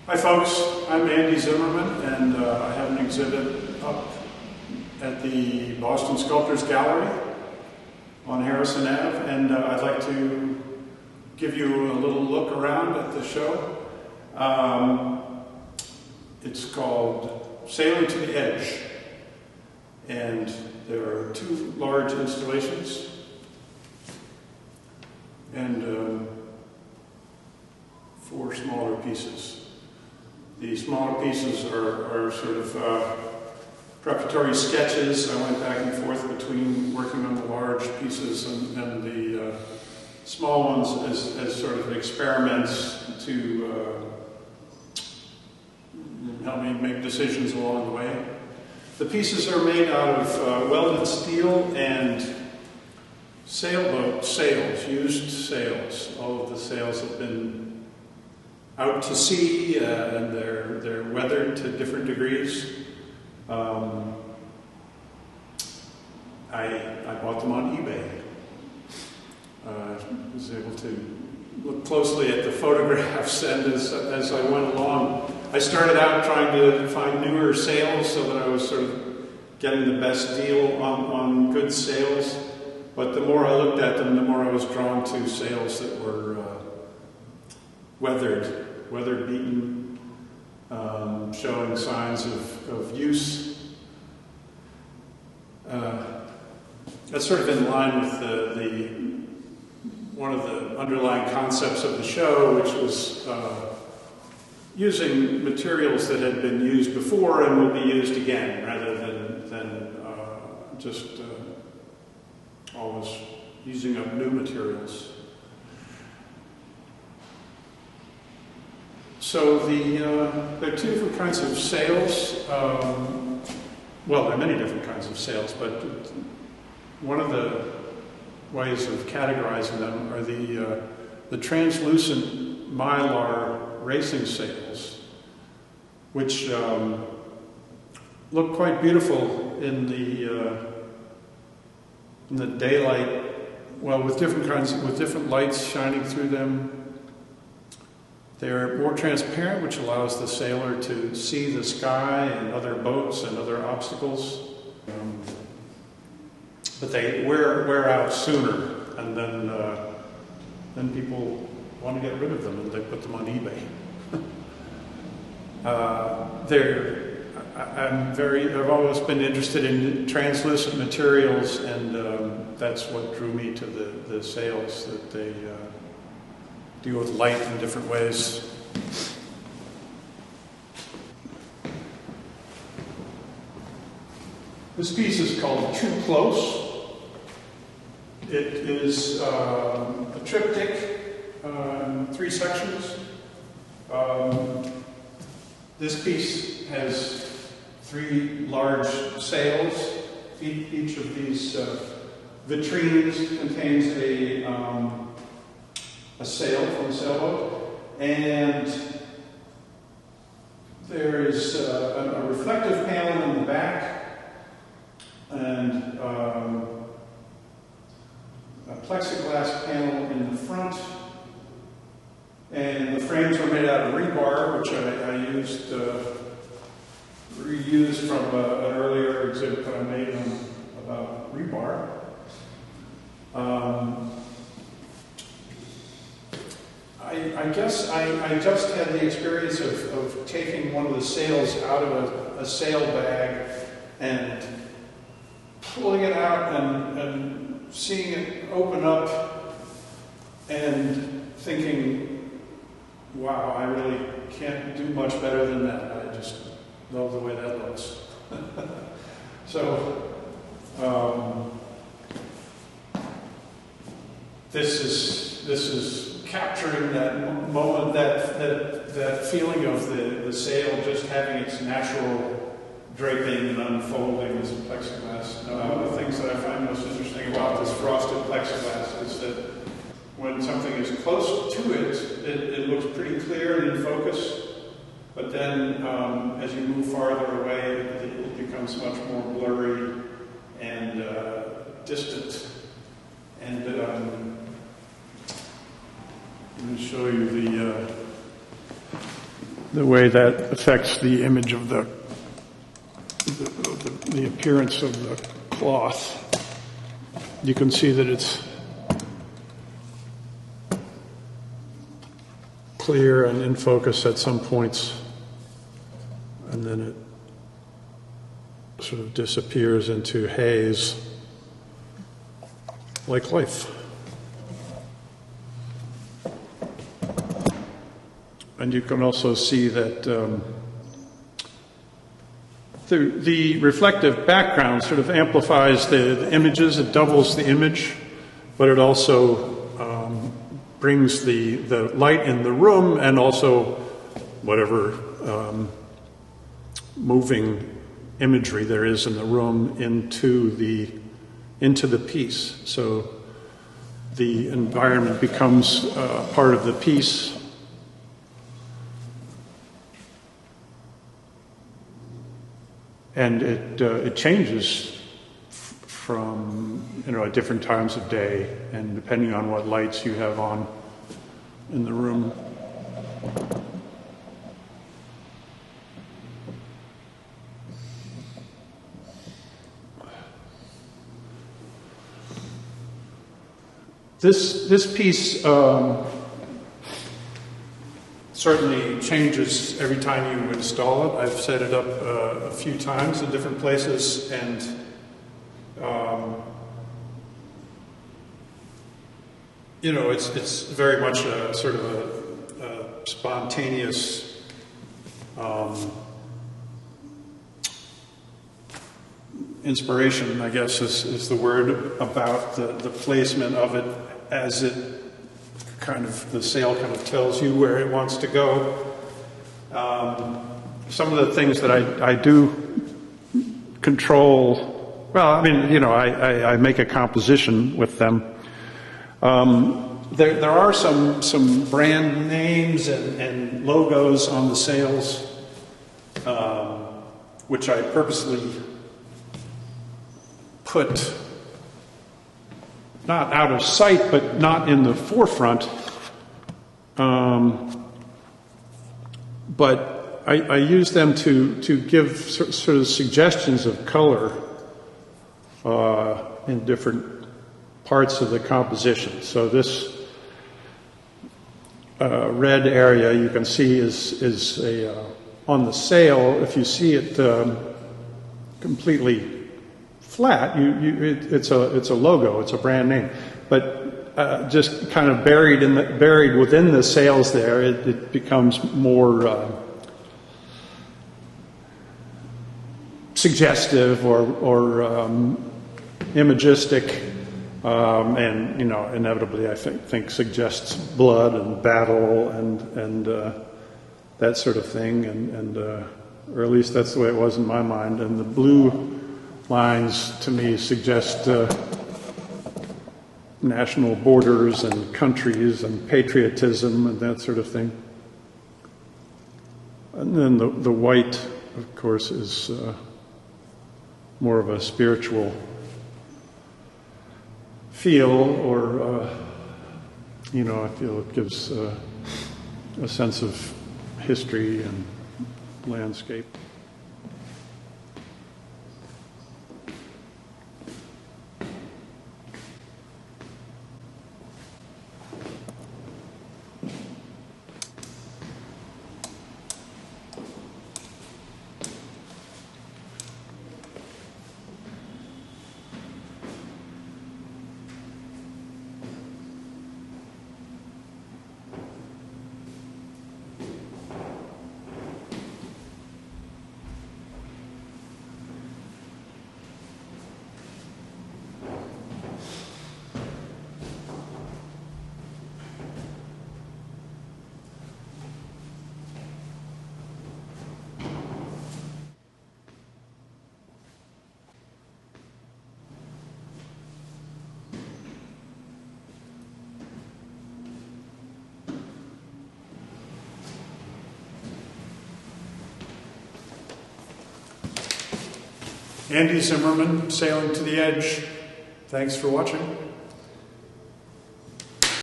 Hi folks, I'm Andy Zimmermann, and I have an exhibit up at the Boston Sculptors Gallery on Harrison Ave, and I'd like to give you a little look around at the show. It's called Sailing to the Edge, and there are two large installations and four smaller pieces. The smaller pieces are sort of preparatory sketches. I went back and forth between working on the large pieces and the small ones as sort of experiments to help me make decisions along the way. The pieces are made out of welded steel and sailboat sails, used sails. All of the sails have been out to sea, and they're weathered to different degrees. I bought them on eBay. I was able to look closely at the photographs, and as I went along, I started out trying to find newer sails so that I was sort of getting the best deal on good sails. But the more I looked at them, the more I was drawn to sails that were weather beaten, showing signs of use. That's sort of in line with one of the underlying concepts of the show, which was using materials that had been used before and will be used again, rather than just always using up new materials. So there are two different kinds of sails. Well, there are many different kinds of sails, but one of the ways of categorizing them are the translucent mylar racing sails, which look quite beautiful in the daylight. Well, with different lights shining through them. They're more transparent, which allows the sailor to see the sky and other boats and other obstacles. But they wear out sooner, and then people want to get rid of them, and they put them on eBay. I've always been interested in translucent materials, and that's what drew me to the sails, that they deal with light in different ways. This piece is called Too Close. It is a triptych, 3 sections. This piece has 3 large sails. Each of these vitrines contains a sail from a sailboat, and there is a reflective panel in the back, and a plexiglass panel in the front, and the frames are made out of rebar, which I reused from an earlier exhibit that I made about rebar. I guess I just had the experience of taking one of the sails out of a sail bag and pulling it out and seeing it open up and thinking, wow, I really can't do much better than that. I just love the way that looks. So, this is capturing that moment, that feeling of the sail just having its natural draping and unfolding as a plexiglass. One of the things that I find most interesting about this frosted plexiglass is that when something is close to it, it looks pretty clear and in focus, but then as you move farther away, it becomes much more blurry and distant. And let me show you the way that affects the image of the appearance of the cloth. You can see that it's clear and in focus at some points, and then it sort of disappears into haze, like life. And you can also see that the reflective background sort of amplifies the images. It doubles the image, but it also brings the light in the room and also whatever moving imagery there is in the room into the piece. So the environment becomes part of the piece. And it changes from, at different times of day, and depending on what lights you have on in the room. This piece certainly changes every time you install it. I've set it up a few times in different places, and it's very much a sort of a spontaneous inspiration, I guess is the word, about the placement of it as it the sail kind of tells you where it wants to go. Some of the things that I do control, I make a composition with them. There are some brand names and logos on the sails, which I purposely put not out of sight, but not in the forefront. But I use them to give sort of suggestions of color in different parts of the composition. So this red area you can see is on the sail. If you see it completely flat, it's a logo, it's a brand name, but just kind of buried within the sails there, it becomes more suggestive or imagistic, and inevitably I think suggests blood and battle and that sort of thing, and or at least that's the way it was in my mind. And the blue lines to me suggest national borders and countries and patriotism and that sort of thing. And then the white, of course, is more of a spiritual feel, or I feel it gives a sense of history and landscape. Andy Zimmermann, Sailing to the Edge. Thanks for watching.